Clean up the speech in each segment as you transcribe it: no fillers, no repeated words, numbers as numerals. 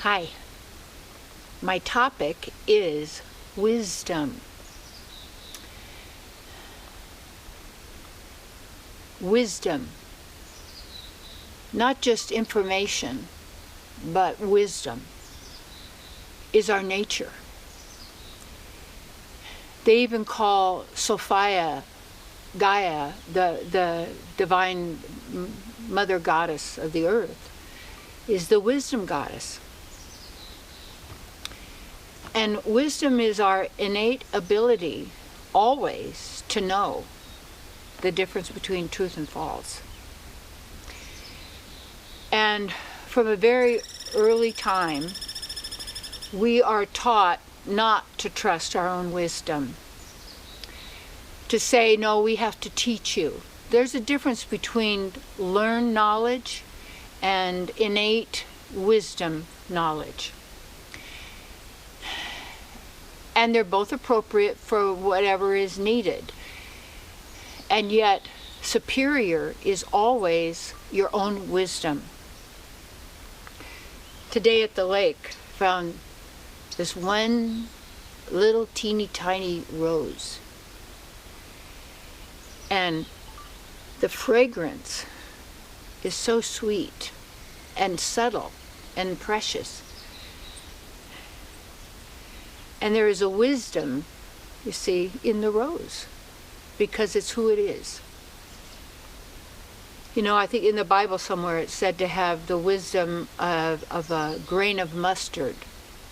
Hi. My topic is wisdom. Wisdom. Not just information, but wisdom is our nature. They even call Sophia, Gaia, the divine mother goddess of the earth, is the wisdom goddess. And wisdom is our innate ability always to know the difference between truth and false. And from a very early time, we are taught not to trust our own wisdom. To say, no, we have to teach you. There's a difference between learned knowledge and innate wisdom knowledge. And they're both appropriate for whatever is needed. And yet, superior is always your own wisdom. Today at the lake, found this one little teeny tiny rose. And the fragrance is so sweet and subtle and precious. And there is a wisdom, you see, in the rose, because it's who it is. You know, I think in the Bible somewhere it's said to have the wisdom of a grain of mustard,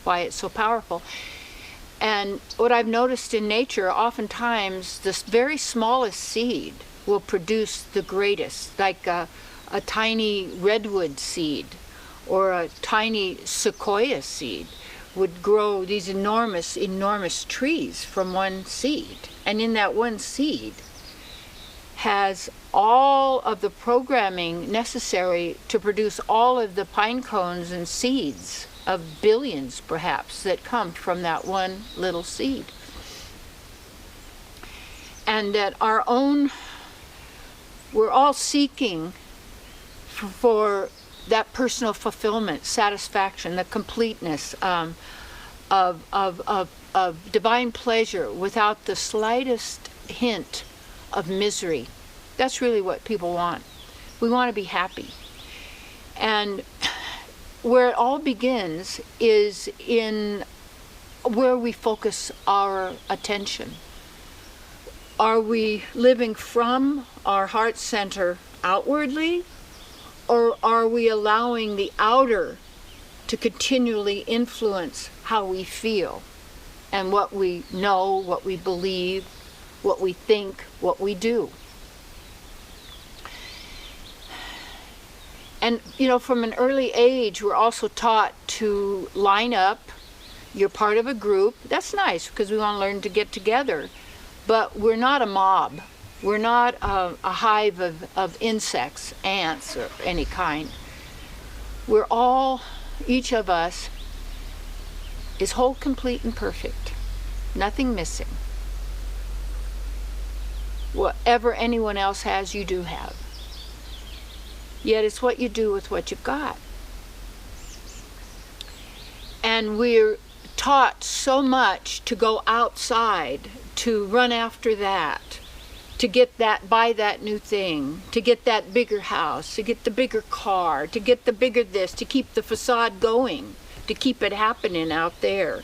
why it's so powerful. And what I've noticed in nature, oftentimes the very smallest seed will produce the greatest, like a tiny redwood seed or a tiny sequoia seed would grow these enormous, enormous trees from one seed. And in that one seed has all of the programming necessary to produce all of the pine cones and seeds of billions, perhaps, that come from that one little seed. And that we're all seeking for that personal fulfillment, satisfaction, the completeness of divine pleasure without the slightest hint of misery. That's really what people want. We want to be happy. And where it all begins is in where we focus our attention. Are we living from our heart center outwardly, or are we allowing the outer to continually influence how we feel and what we know, what we believe, what we think, what we do? And, you know, from an early age, we're also taught to line up. You're part of a group. That's nice because we want to learn to get together. But we're not a mob. We're not a hive of insects, ants, or any kind. We're all, each of us, is whole, complete, and perfect. Nothing missing. Whatever anyone else has, you do have. Yet it's what you do with what you've got. And we're taught so much to go outside, to run after that, to get that, buy that new thing, to get that bigger house, to get the bigger car, to get the bigger this, to keep the facade going, to keep it happening out there.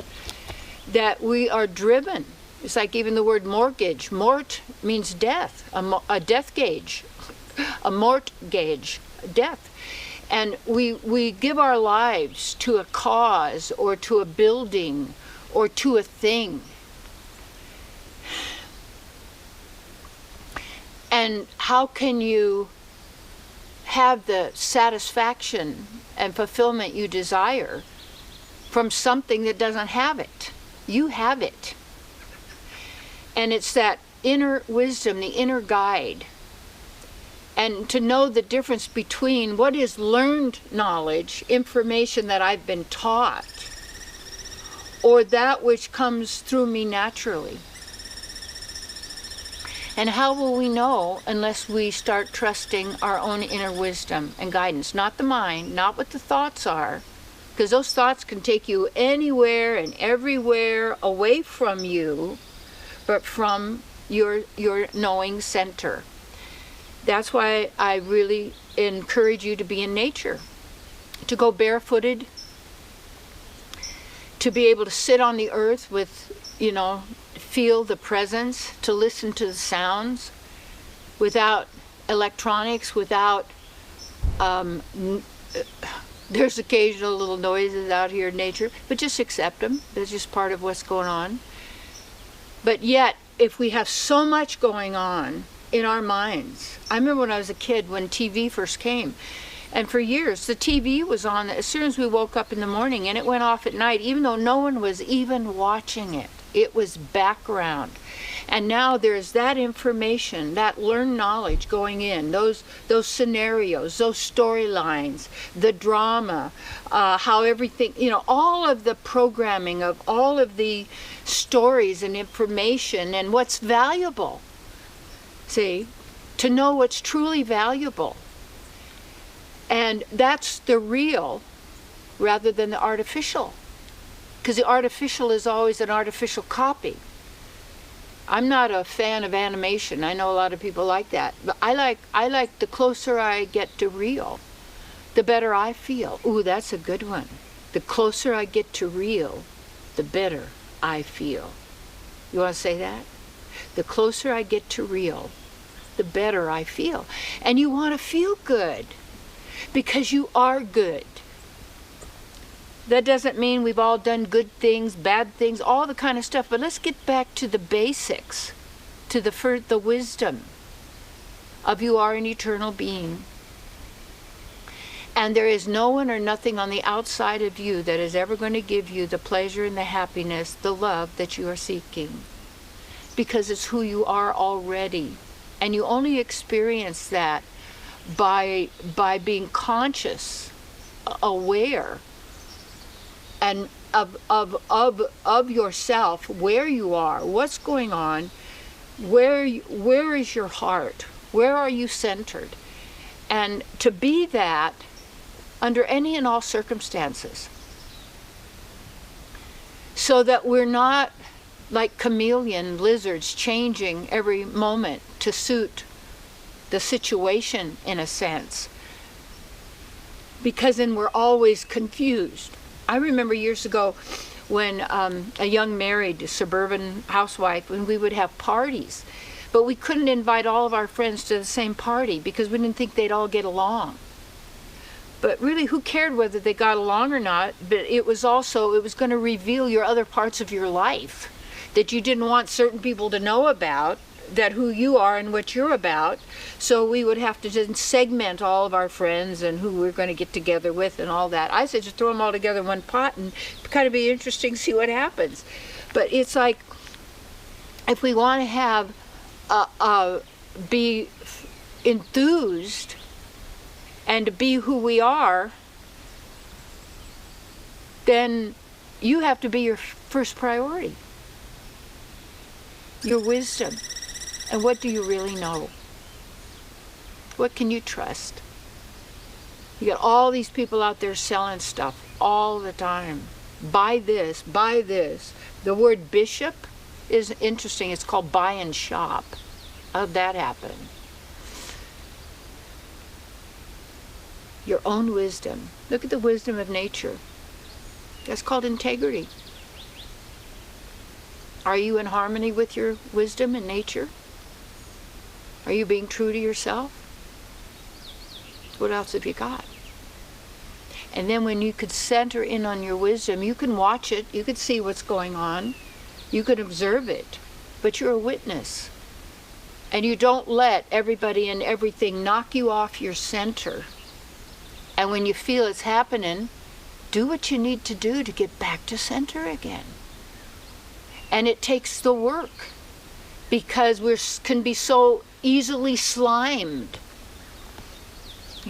That we are driven. It's like even the word mortgage. Mort means death, a death gauge, a mort gauge, death. And we give our lives to a cause or to a building or to a thing. And how can you have the satisfaction and fulfillment you desire from something that doesn't have it? You have it. And it's that inner wisdom, the inner guide. And to know the difference between what is learned knowledge, information that I've been taught, or that which comes through me naturally. And how will we know unless we start trusting our own inner wisdom and guidance? Not the mind, not what the thoughts are, because those thoughts can take you anywhere and everywhere away from you, but from your knowing center. That's why I really encourage you to be in nature, to go barefooted, to be able to sit on the earth with, feel the presence, to listen to the sounds without electronics, without, there's occasional little noises out here in nature, but just accept them. That's just part of what's going on. But yet, if we have so much going on in our minds, I remember when I was a kid, when TV first came, and for years the TV was on as soon as we woke up in the morning, and it went off at night, even though no one was even watching it. It was background. And now there's that information, that learned knowledge going in, those scenarios, those storylines, the drama, how everything, all of the programming of all of the stories and information and what's valuable. See, to know what's truly valuable. And that's the real rather than the artificial. Because the artificial is always an artificial copy. I'm not a fan of animation. I know a lot of people like that. But I like the closer I get to real, the better I feel. Ooh, that's a good one. The closer I get to real, the better I feel. You want to say that? The closer I get to real, the better I feel. And you want to feel good because you are good. That doesn't mean we've all done good things, bad things, all the kind of stuff. But let's get back to the basics, to the wisdom of you are an eternal being. And there is no one or nothing on the outside of you that is ever going to give you the pleasure and the happiness, the love that you are seeking. Because it's who you are already. And you only experience that by being conscious, aware, and of yourself, where you are, what's going on, where is your heart, where are you centered, and to be that under any and all circumstances, so that we're not like chameleon lizards changing every moment to suit the situation, in a sense, because then we're always confused. I remember years ago when a young married suburban housewife, when we would have parties, but we couldn't invite all of our friends to the same party because we didn't think they'd all get along. But really, who cared whether they got along or not? But it was going to reveal your other parts of your life that you didn't want certain people to know about, that who you are and what you're about. So we would have to just segment all of our friends and who we're going to get together with and all that. I said just throw them all together in one pot and kind of be interesting to see what happens. But it's like, if we want to have be enthused and to be who we are, then you have to be your first priority. Your wisdom. And what do you really know? What can you trust? You got all these people out there selling stuff all the time. Buy this, buy this. The word bishop is interesting. It's called buy and shop. How'd that happen? Your own wisdom. Look at the wisdom of nature. That's called integrity. Are you in harmony with your wisdom and nature? Are you being true to yourself? What else have you got? And then when you could center in on your wisdom, you can watch it, you could see what's going on, you could observe it, but you're a witness. And you don't let everybody and everything knock you off your center. And when you feel it's happening, do what you need to do to get back to center again. And it takes the work, because we can be so easily slimed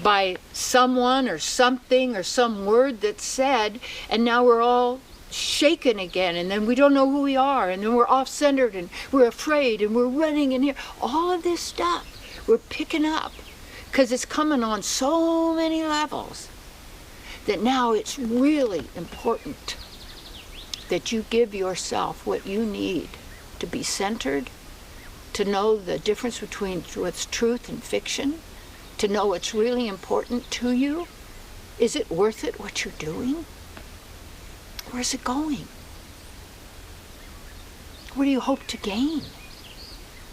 by someone or something or some word that's said, and now we're all shaken again, and then we don't know who we are, and then we're off-centered, and we're afraid, and we're running in here. All of this stuff we're picking up because it's coming on so many levels that now it's really important that you give yourself what you need to be centered, to know the difference between what's truth and fiction, to know what's really important to you. Is it worth it, what you're doing? Where's it going? What do you hope to gain?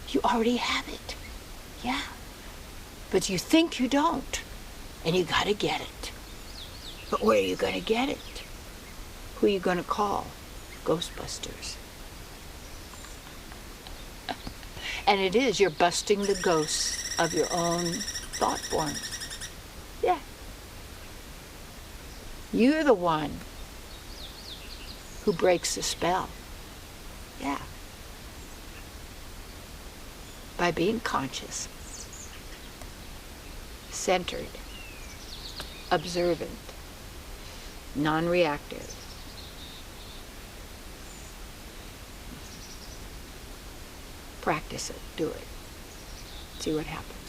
You already have it. Yeah. But you think you don't, and you gotta get it. But where are you gonna get it? Who are you gonna call? Ghostbusters. And it is, you're busting the ghosts of your own thought forms. Yeah. You're the one who breaks the spell. Yeah. By being conscious, centered, observant, non-reactive. Practice it, do it. See what happens.